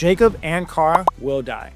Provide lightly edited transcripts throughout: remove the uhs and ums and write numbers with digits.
Jacob and Cara will die.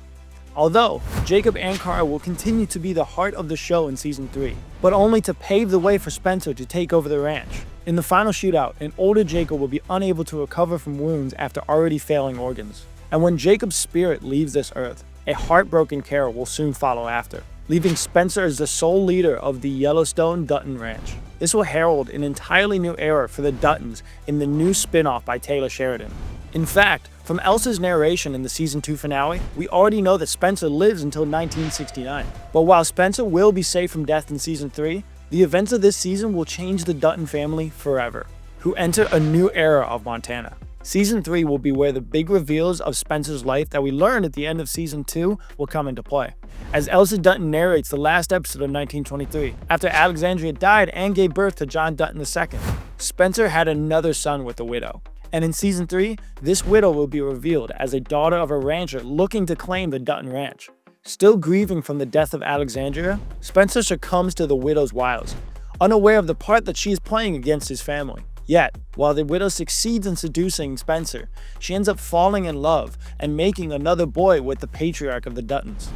Although, Jacob and Cara will continue to be the heart of the show in Season 3, but only to pave the way for Spencer to take over the ranch. In the final shootout, an older Jacob will be unable to recover from wounds after already failing organs. And when Jacob's spirit leaves this earth, a heartbroken Cara will soon follow after, leaving Spencer as the sole leader of the Yellowstone Dutton Ranch. This will herald an entirely new era for the Duttons in the new spinoff by Taylor Sheridan. In fact, from Elsa's narration in the Season 2 finale, we already know that Spencer lives until 1969. But while Spencer will be safe from death in Season 3, the events of this season will change the Dutton family forever, who enter a new era of Montana. Season 3 will be where the big reveals of Spencer's life that we learned at the end of Season 2 will come into play. As Elsa Dutton narrates the last episode of 1923, after Alexandria died and gave birth to John Dutton II, Spencer had another son with a widow. And in Season 3, this widow will be revealed as a daughter of a rancher looking to claim the Dutton Ranch. Still grieving from the death of Alexandria, Spencer succumbs to the widow's wiles, unaware of the part that she is playing against his family. Yet, while the widow succeeds in seducing Spencer, she ends up falling in love and making another boy with the patriarch of the Duttons.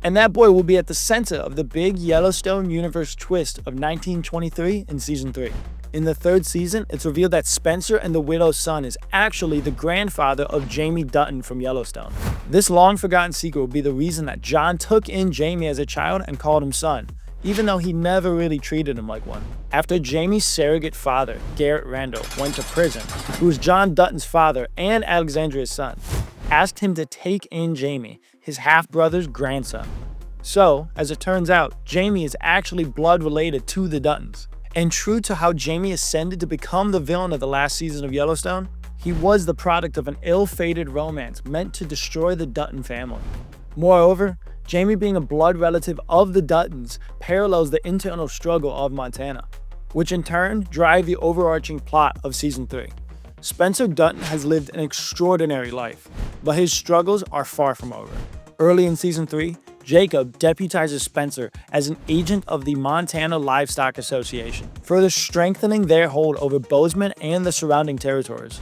And that boy will be at the center of the big Yellowstone universe twist of 1923 in Season 3. In the third season, it's revealed that Spencer and the widow's son is actually the grandfather of Jaime Dutton from Yellowstone. This long-forgotten secret will be the reason that John took in Jaime as a child and called him son, even though he never really treated him like one. After Jaime's surrogate father, Garrett Randall, went to prison, who was John Dutton's father and Alexandria's son, asked him to take in Jaime, his half-brother's grandson. So, as it turns out, Jaime is actually blood related to the Duttons. And true to how Jaime ascended to become the villain of the last season of Yellowstone, he was the product of an ill-fated romance meant to destroy the Dutton family. Moreover, Jaime being a blood relative of the Duttons parallels the internal struggle of Montana, which in turn drive the overarching plot of Season 3. Spencer Dutton has lived an extraordinary life, but his struggles are far from over. Early in Season 3, Jacob deputizes Spencer as an agent of the Montana Livestock Association, further strengthening their hold over Bozeman and the surrounding territories.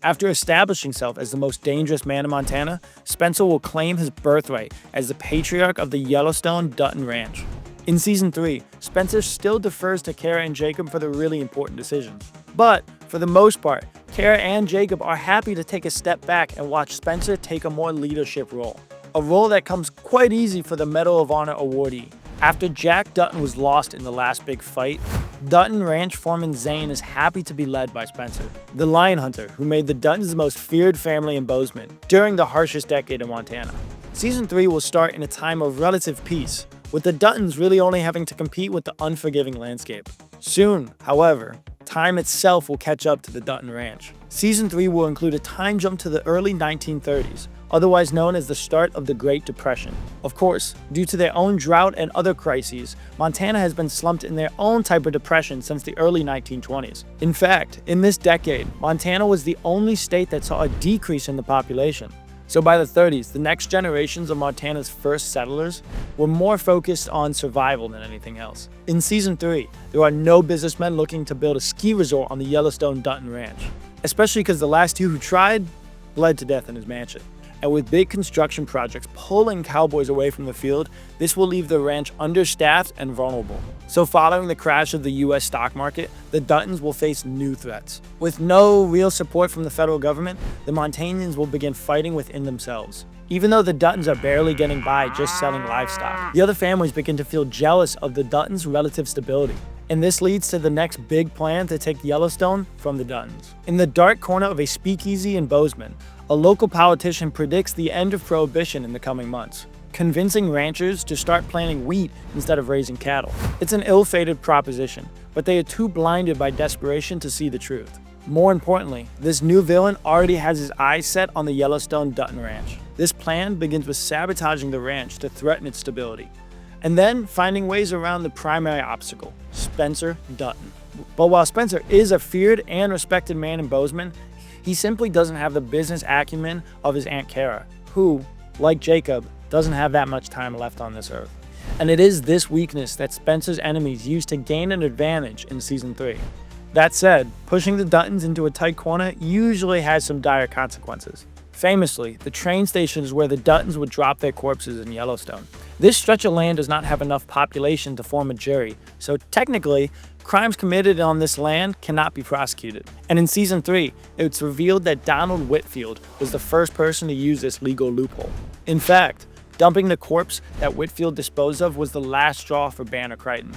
After establishing himself as the most dangerous man in Montana, Spencer will claim his birthright as the patriarch of the Yellowstone Dutton Ranch. In Season 3, Spencer still defers to Cara and Jacob for the really important decisions. But, for the most part, Cara and Jacob are happy to take a step back and watch Spencer take a more leadership role. A role that comes quite easy for the Medal of Honor awardee. After Jack Dutton was lost in the last big fight, Dutton Ranch foreman Zane is happy to be led by Spencer, the lion hunter who made the Duttons the most feared family in Bozeman during the harshest decade in Montana. Season 3 will start in a time of relative peace, with the Duttons really only having to compete with the unforgiving landscape. Soon, however, time itself will catch up to the Dutton Ranch. Season 3 will include a time jump to the early 1930s, otherwise known as the start of the Great Depression. Of course, due to their own drought and other crises, Montana has been slumped in their own type of depression since the early 1920s. In fact, in this decade, Montana was the only state that saw a decrease in the population. So by the 30s, the next generations of Montana's first settlers were more focused on survival than anything else. In Season 3, there are no businessmen looking to build a ski resort on the Yellowstone Dutton Ranch, especially because the last two who tried bled to death in his mansion. And with big construction projects pulling cowboys away from the field, this will leave the ranch understaffed and vulnerable. So following the crash of the US stock market, the Duttons will face new threats. With no real support from the federal government, the Montanans will begin fighting within themselves. Even though the Duttons are barely getting by just selling livestock, the other families begin to feel jealous of the Duttons' relative stability. And this leads to the next big plan to take Yellowstone from the Duttons. In the dark corner of a speakeasy in Bozeman, a local politician predicts the end of prohibition in the coming months, convincing ranchers to start planting wheat instead of raising cattle. It's an ill-fated proposition, but they are too blinded by desperation to see the truth. More importantly, this new villain already has his eyes set on the Yellowstone Dutton Ranch. This plan begins with sabotaging the ranch to threaten its stability, and then finding ways around the primary obstacle, Spencer Dutton. But while Spencer is a feared and respected man in Bozeman, he simply doesn't have the business acumen of his Aunt Cara, who, like Jacob, doesn't have that much time left on this earth. And it is this weakness that Spencer's enemies use to gain an advantage in Season 3. That said, pushing the Duttons into a tight corner usually has some dire consequences. Famously, the train station is where the Duttons would drop their corpses in Yellowstone. This stretch of land does not have enough population to form a jury, so technically, crimes committed on this land cannot be prosecuted. And in Season 3, it's revealed that Donald Whitfield was the first person to use this legal loophole. In fact, dumping the corpse that Whitfield disposed of was the last straw for Banner Crichton,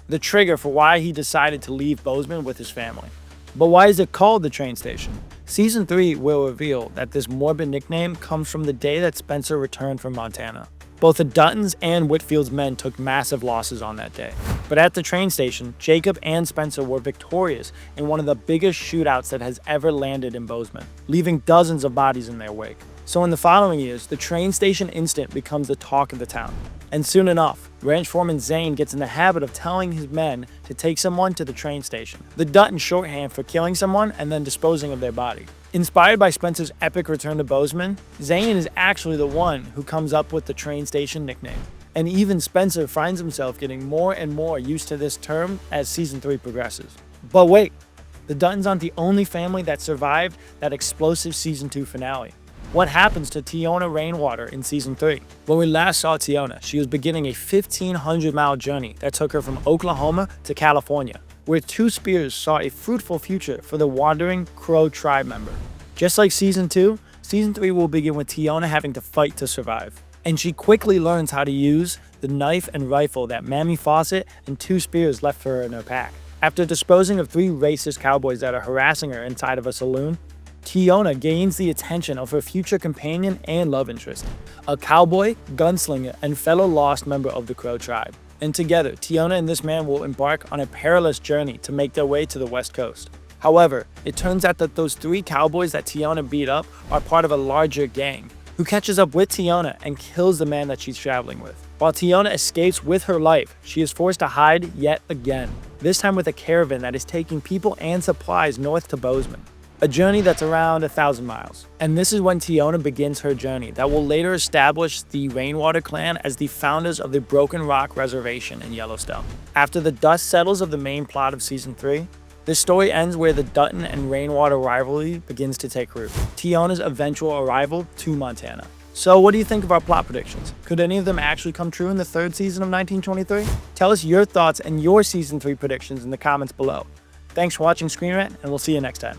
the trigger for why he decided to leave Bozeman with his family. But why is it called the train station? Season 3 will reveal that this morbid nickname comes from the day that Spencer returned from Montana. Both the Duttons and Whitfield's men took massive losses on that day. But at the train station, Jacob and Spencer were victorious in one of the biggest shootouts that has ever landed in Bozeman, leaving dozens of bodies in their wake. So in the following years, the train station incident becomes the talk of the town. And soon enough, ranch foreman Zane gets in the habit of telling his men to take someone to the train station, the Dutton shorthand for killing someone and then disposing of their body. Inspired by Spencer's epic return to Bozeman, Zane is actually the one who comes up with the train station nickname. And even Spencer finds himself getting more and more used to this term as Season 3 progresses. But wait, the Duttons aren't the only family that survived that explosive Season 2 finale. What happens to Teonna Rainwater in Season 3? When we last saw Tiona, she was beginning a 1,500-mile journey that took her from Oklahoma to California, where Two Spears saw a fruitful future for the wandering Crow tribe member. Just like Season 2, Season 3 will begin with Tiona having to fight to survive. And she quickly learns how to use the knife and rifle that Mammy Fawcett and Two Spears left for her in her pack. After disposing of 3 racist cowboys that are harassing her inside of a saloon, Tiona gains the attention of her future companion and love interest, a cowboy, gunslinger, and fellow lost member of the Crow tribe. And together, Tiona and this man will embark on a perilous journey to make their way to the West Coast. However, it turns out that those 3 cowboys that Tiona beat up are part of a larger gang, who catches up with Tiona and kills the man that she's traveling with. While Tiona escapes with her life, she is forced to hide yet again, this time with a caravan that is taking people and supplies north to Bozeman. A journey that's around 1,000 miles. And this is when Tiona begins her journey that will later establish the Rainwater clan as the founders of the Broken Rock Reservation in Yellowstone. After the dust settles of the main plot of Season 3, this story ends where the Dutton and Rainwater rivalry begins to take root, Tiona's eventual arrival to Montana. So what do you think of our plot predictions? Could any of them actually come true in the 3rd season of 1923? Tell us your thoughts and your Season 3 predictions in the comments below. Thanks for watching ScreenRant, and we'll see you next time.